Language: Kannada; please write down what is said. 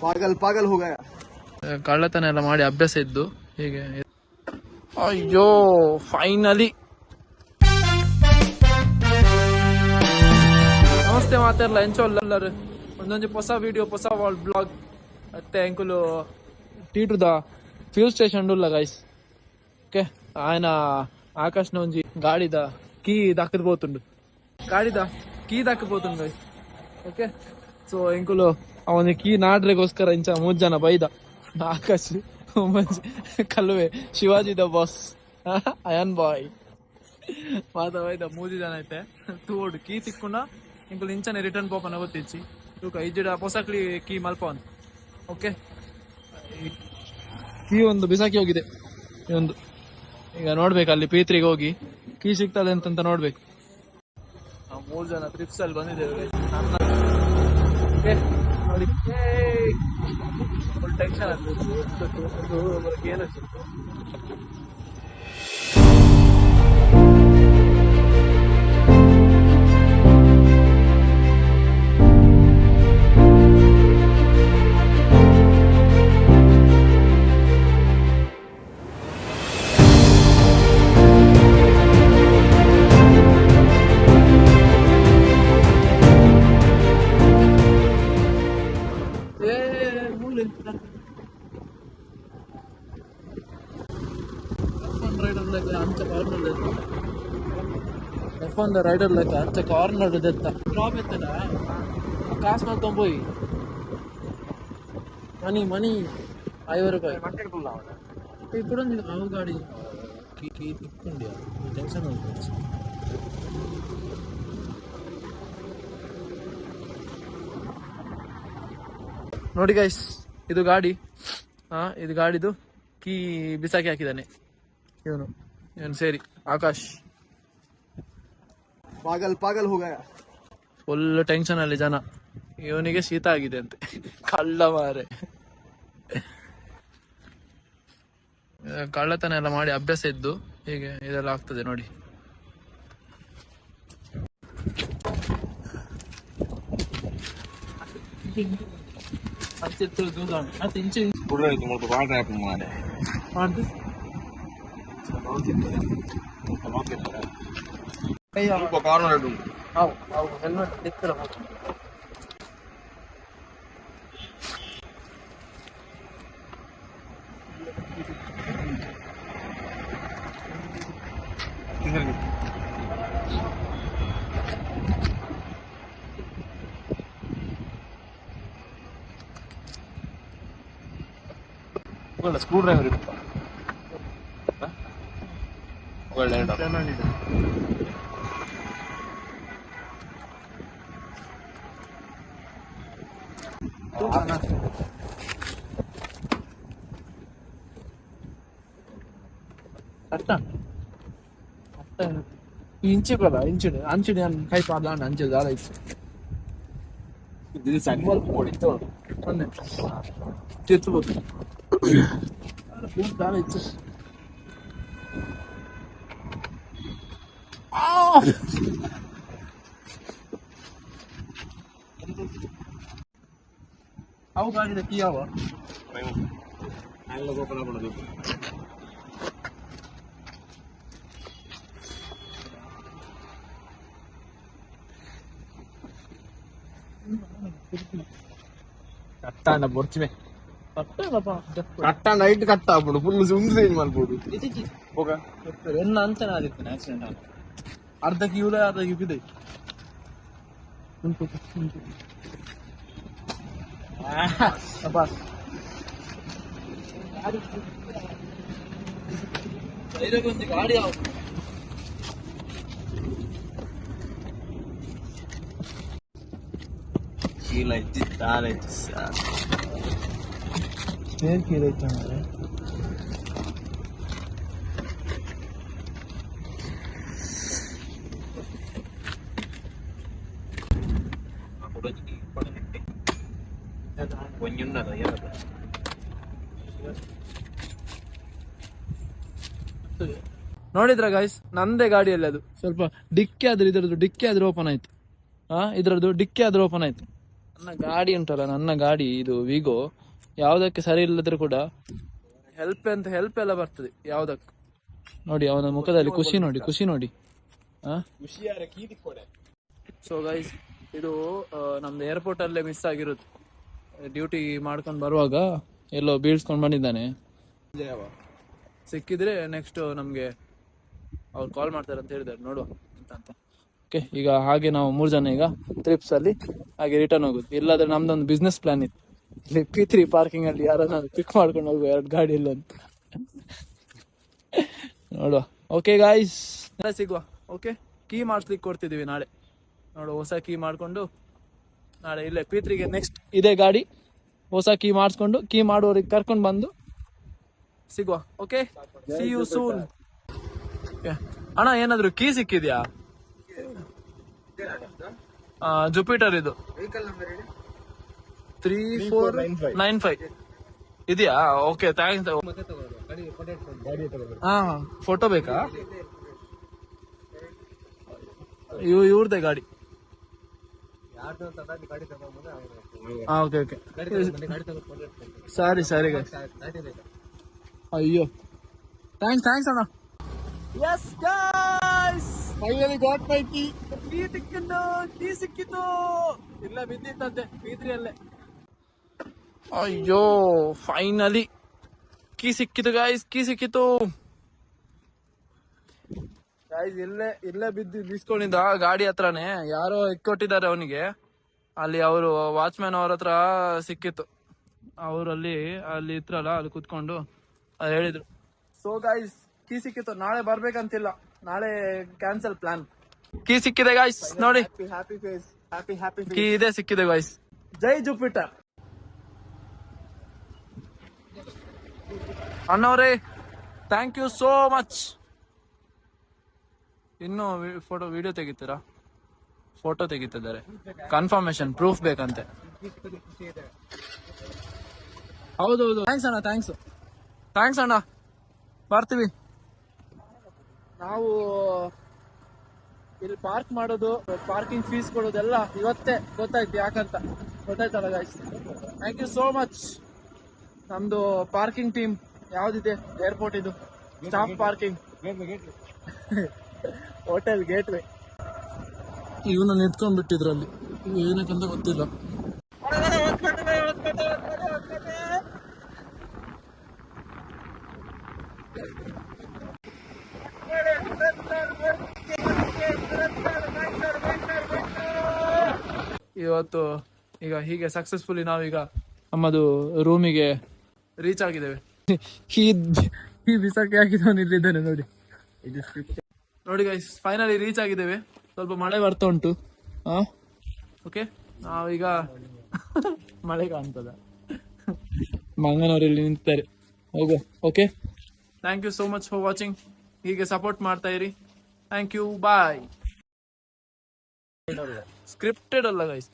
ಪಾಗಲ್ ಪಾಗಲ್ ಹೋಗ ಕಳ್ಳತನ ಎಲ್ಲ ಮಾಡಿ ಅಭ್ಯಾಸ ಇದ್ದು ಹೀಗೆ. ಅಯ್ಯೋ ಫೈನಲಿ ನಮಸ್ತೆ ಮಾತಾಡಲ್ಲ ಎಂಚೋಲ್ಲರು ಒಂದೊಂದು ಹೊಸ ವಿಡಿಯೋ ಹೊಸ ಬ್ಲಾಗ್ ಮತ್ತೆ ಎಂಕುಲು ಟೀಟುದ ಫ್ಯೂಲ್ ಸ್ಟೇಷನ್ ಉಲ್ಲ ಗೈಸ್. ಓಕೆ ఆయన ఆకాశ్ నుంచి ಗಾಡಿದ ಕೀ ದಕ್ಕಬೋతుండు ಗಾಡಿದ ಕೀ ದಕ್ಕಬೋతుండు ಗೈಸ್. ಓಕೆ ಸೊ ಎಂಕುಲು ಅವನ ಕೀ ನಾಡ್ರೆಗೋಸ್ಕರ ಇಂಚ 3 ಜನ ಬೈದ ಆಕಾಶ್ ಕಲ್ವೆ ಶಿವಾಜಿ ದ ಬಾಸ್ ಅಯನ್ ಬಾಯ್ ಮಾತ ಬೈದ 3 ಜನ ಐತೆ ತೂಡು ಕೀ ತಿಕ್ಕೊಂಡ ಇಂಕುಲು ಇಂಚನೆ ರಿಟರ್ನ್ ಪೋಪನ ಗೊತ್ತಿಚ್ಚಿ ತೂಕ ಇಜ್ಜಿಡ ಪೊಸಕ್ಲಿ ಕೀ ಮಲ್ಪವನ್. ಓಕೆ ಕೀ ಒಂದು ಬಿಸಾಕಿ ಹೋಗಿದೆ ಒಂದು. ಈಗ ನೋಡ್ಬೇಕು ಅಲ್ಲಿ ಪೀತ್ರಿಗೆ ಹೋಗಿ ಕೀ ಸಿಗ್ತದೆ ಅಂತ ನೋಡ್ಬೇಕು. ನಾವು 3 ಜನ ಟ್ರಿಪ್ಸ್ ಅಲ್ಲಿ ಬಂದಿದ್ದೇವೆ ನೋಡಿ. ಫುಲ್ ಟೆನ್ಷನ್ ಆಗ್ತದೆ ಏನು F1 ರೈಡರ್ ಲೆಕ್ಕ ಅಂಚ ಕಾರ್ನರ್ ದೆತ್ತ ಡ್ರಾಪ್ ಎತ್ತಡ ಕಾಸು ಮಾಡ್ಕೊಂಡು పోయి ಮನಿ 5 ರೂಪಾಯಿ ఇప్పుడు అవు గాడి కీ తిక్కుండి టెన్షన్ అవుతుంది. ನೋಡಿ ಗೈಸ್ ಇದು ಗಾಡಿ ಇದು ಗಾಡಿದು ಕೀ ಬಿಸಾಕಿ ಹಾಕಿದ್ದಾನೆ ಇವನು ಸೇರಿ ಆಕಾಶ್. ಪಾಗಲ್ ಪಾಗಲ್ ಹೋಗ ಫುಲ್ ಟೆನ್ಷನ್ ಅಲ್ಲಿ ಜನ. ಇವನಿಗೆ ಶೀತ ಆಗಿದೆ ಅಂತೆ ಕಳ್ಳ ಮಾರೆ. ಕಳ್ಳತನ ಎಲ್ಲ ಮಾಡಿ ಅಭ್ಯಾಸ ಇದ್ದು ಹೀಗೆ ಇದೆಲ್ಲ ಆಗ್ತದೆ ನೋಡಿ. ಹೆಲ್ಮೆಟ್ ದಿಕ್ಕಲ್ಲ ಸ್ಕ್ರೂ ಡ್ರೈವರ್ ಇರುತ್ತ ఇంచు కదా ఇంచుడు అంచుడు కై పాదాను అంచు చాలా ఇది సన్వల్ పొడితో అన్నే తెచ్చుపోతుంది చాలా ఇచ్చు. ಅವು ಗಾಡಿದ ಕೀ ಯಾವ ಕಟ್ಟಾಂಡ ಬೊರ್ಚಿಮೆ ಕಟ್ಟಾಂಡ ಐಟ್ ಕಟ್ಟ ಆಗ್ಬಿಡು ಫುಲ್ ಸುಂದ್ ಚೇಂಜ್ ಮಾಡ್ಬೋದು. ಎನ್ನ ಅಂಚನೆ ಆದಿತ್ತು ಆಕ್ಸಿಡೆಂಟ್ ಆಗ ಅರ್ಧ ಕಿವಿಲೆ ಅರ್ಧ ಕಿವಿದೆ ಗಾಡಿ ಯಾವ ಕೀಲೈತಿ ತಾಲೈತಿ ಸ್ಟೇರ್ ಕೀಲೈತಿ ಅಂದ್ರೆ ನೋಡಿದ್ರ ಗೈಸ್ ನಂದೇ ಗಾಡಿಯಲ್ಲಿ ಅದು ಸ್ವಲ್ಪ ಡಿಕ್ಕಿ ಆದ್ರೆ ಇದ್ರದ್ದು ಡಿಕ್ಕಿ ಆದ್ರೆ ಓಪನ್ ಆಯ್ತು. ಇದ್ರದ್ದು ಡಿಕ್ಕಿ ಆದ್ರೆ ಓಪನ್ ಆಯ್ತು. ನನ್ನ ಗಾಡಿ ಉಂಟಲ್ಲ, ನನ್ನ ಗಾಡಿ ಇದು ವಿಗೋ, ಯಾವ್ದಕ್ಕೆ ಸರಿ ಇಲ್ಲದ್ರು ಕೂಡ ಹೆಲ್ಪ್ ಎಲ್ಲ ಬರ್ತದೆ ಯಾವ್ದಕ್ಕೆ. ನೋಡಿ ಅವನ ಮುಖದಲ್ಲಿ ಖುಷಿ ನೋಡಿ, ಖುಷಿ ನೋಡಿ. ಸೊ ಗೈಸ್, ಇದು ನಮ್ದು ಏರ್ಪೋರ್ಟ್ ಅಲ್ಲೇ ಮಿಸ್ ಆಗಿರೋದು. ಡ್ಯೂಟಿ ಮಾಡ್ಕೊಂಡು ಬರುವಾಗ ಎಲ್ಲೋ ಬೀಳ್ಸ್ಕೊಂಡ್ ಬಂದಿದ್ದಾನೆ. ಸಿಕ್ಕಿದ್ರೆ ನೆಕ್ಸ್ಟ್ ನಮ್ಗೆ ಅವ್ರು ಕಾಲ್ ಮಾಡ್ತಾರೆ ಅಂತ ಹೇಳಿದ್ದಾರೆ, ನೋಡುವ ಅಂತ. ಓಕೆ, ಈಗ ಹಾಗೆ ನಾವು 3 ಜನ ಈಗ ಟ್ರಿಪ್ಸ್ ಅಲ್ಲಿ ಹಾಗೆ ರಿಟರ್ನ್ ಹೋಗುದು. ಇಲ್ಲಾದ್ರೆ ನಮ್ದೊಂದು ಬಿಸ್ನೆಸ್ ಪ್ಲಾನ್ ಇತ್ತು, ಇಲ್ಲಿ P3 ಪಾರ್ಕಿಂಗ್ ಅಲ್ಲಿ ಯಾರನ್ನ ಪಿಕ್ ಮಾಡ್ಕೊಂಡು ಹೋಗುವ 2 ಗಾಡಿ ಇಲ್ಲ ಅಂತ. ನೋಡುವ. ಓಕೆ ಗಾಯ್ಸ್, ಸಿಗುವ. ಓಕೆ, ಕೀ ಮಾಡಿಸ್ಲಿಕ್ಕೆ ಕೊಡ್ತಿದೀವಿ ನಾಳೆ. ನೋಡುವ, ಹೊಸ ಕೀ ಮಾಡ್ಕೊಂಡು ನಾಳೆ ಇಲ್ಲೇ P3ಗೆ ನೆಕ್ಸ್ಟ್ ಇದೇ ಗಾಡಿ ಹೊಸ ಕೀ ಮಾಡಿಸ್ಕೊಂಡು ಕೀ ಮಾಡುವವರಿಗೆ ಕರ್ಕೊಂಡು ಬಂದು ಸಿಗುವ. Okay, see you soon. ಅಣ್ಣ, ಏನಾದ್ರು ಕೀ ಸಿಕ್ಕಿದ್ಯಾ? ಜುಪಿಟರ್ ಇದು 3495 ಇದೆಯಾ? Okay, thanks. ಹಾ, ಫೋಟೋ ಬೇಕಾ? ಇವ್ರದೇ ಗಾಡಿ. ಓಕೆ ಓಕೆ, ಸರಿ. ಅಯ್ಯೋ, ಥ್ಯಾಂಕ್ಸ್ ಅಣ್ಣ. Yes guys, finally got my key. Key ಸಿಕ್ಕಿತ್ತು, ಇಲ್ಲ ಬಿದ್ದಿತ್ತಂತೆ P3 ಅಲ್ಲೇ. ಅಯ್ಯೋ, ಫೈನಲಿ ಕೀ ಸಿಕ್ಕಿತು ಗೈಸ್, ಕೀ ಸಿಕ್ಕಿತು ಗೈಸ್. ಇಲ್ಲೇ ಬಿಸ್ಕೊಂಡಿದ್ದ ಗಾಡಿ ಹತ್ರನೇ, ಯಾರೋ ಇಕ್ಕೊಟ್ಟಿದ್ದಾರೆ ಅವನಿಗೆ. ಅಲ್ಲಿ ಅವರು ವಾಚ್ಮ್ಯಾನ್ ಅವ್ರ ಹತ್ರ ಸಿಕ್ಕಿತ್ತು. ಅವರಲ್ಲಿ ಅಲ್ಲಿ ಇತ್ರಲ್ಲ, ಅಲ್ಲಿ ಕುತ್ಕೊಂಡು ಹೇಳಿದ್ರು. ಸೊ ಗೈಸ್, ಕೀ ಸಿಕ್ಕಿತ್ತು. ನಾಳೆ ಬರ್ಬೇಕಂತಿಲ್ಲ, ನಾಳೆ ಕ್ಯಾನ್ಸಲ್ ಪ್ಲಾನ್. ಕೀ ಸಿಕ್ಕಿದೆ ಗೈಸ್, ನೋಡಿ. ಕೀ ಇದೆ, ಸಿಕ್ಕಿದೆ ಗೈಸ್. ಜೈ ಜುಪಿಟರ್ ಅಣ್ಣವ್ರೆ, ಥ್ಯಾಂಕ್ ಯು ಸೋ ಮಚ್. ಇನ್ನು ವಿಡಿಯೋ ತೆಗಿತೀರಾ? ಫೋಟೋ ತೆಗಿತಿದ್ದಾರೆ, ಕನ್ಫರ್ಮೇಶನ್ ಪ್ರೂಫ್ ಬೇಕಂತೆ. ಹೌದೌದು, ಥ್ಯಾಂಕ್ಸ್ ಅಣ್ಣ, ಥ್ಯಾಂಕ್ಸ್ ಅಣ್ಣ. ಬರ್ತೀವಿ ನಾವು. ಇಲ್ಲಿ ಪಾರ್ಕ್ ಮಾಡೋದು, ಪಾರ್ಕಿಂಗ್ ಫೀಸ್ ಕೊಡೋದೆಲ್ಲ ಇವತ್ತೇ ಗೊತ್ತಾಯ್ತು, ಯಾಕಂತ ಗೊತ್ತಾಯ್ತಲ್ಲ guys. Thank you so much. ನಮ್ದು ಪಾರ್ಕಿಂಗ್ ಟೀಮ್ ಯಾವ್ದಿದೆ ಏರ್ಪೋರ್ಟ್ ಇದು, ಸ್ಟಾಫ್ ಪಾರ್ಕಿಂಗ್, ಹೋಟೆಲ್ ಗೇಟ್ವೇ. ಇವನ್ನ ನಿಂತ್ಕೊಂಡ್ ಬಿಟ್ಟಿದ್ರಲ್ಲಿ, ಏನಕ್ಕಂತ ಗೊತ್ತಿಲ್ಲ. ಇವತ್ತು ಈಗ ಹೀಗೆ ಸಕ್ಸಸ್ಫುಲಿ ನಾವೀಗ ನಮ್ಮದು ರೂಮಿಗೆ ರೀಚ್ ಆಗಿದ್ದೇವೆ. ಈ ಬಿಸಾಕಿ ಹಾಕಿದವನು ಇಲ್ಲಿದ್ದಾನೆ ನೋಡಿ ಗೈಸ್, ಫೈನಲಿ ರೀಚ್ ಆಗಿದ್ದೇವೆ. ಸ್ವಲ್ಪ ಮಳೆ ಬರ್ತಾ ಉಂಟು. ಓಕೆ, ನಾವೀಗ ಮಳೆ ಕಾಣ್ತದ, ಮಂಗನವರಲ್ಲಿ ನಿಂತಾರೆ. ಹೋಗೋ. Okay, thank you so much for watching. ಹೀಗೆ ಸಪೋರ್ಟ್ ಮಾಡ್ತಾ ಇರಿ. Thank you, bye. ಸ್ಕ್ರಿಪ್ಟೆಡ್ ಅಲ್ಲ ಗೈಸ್.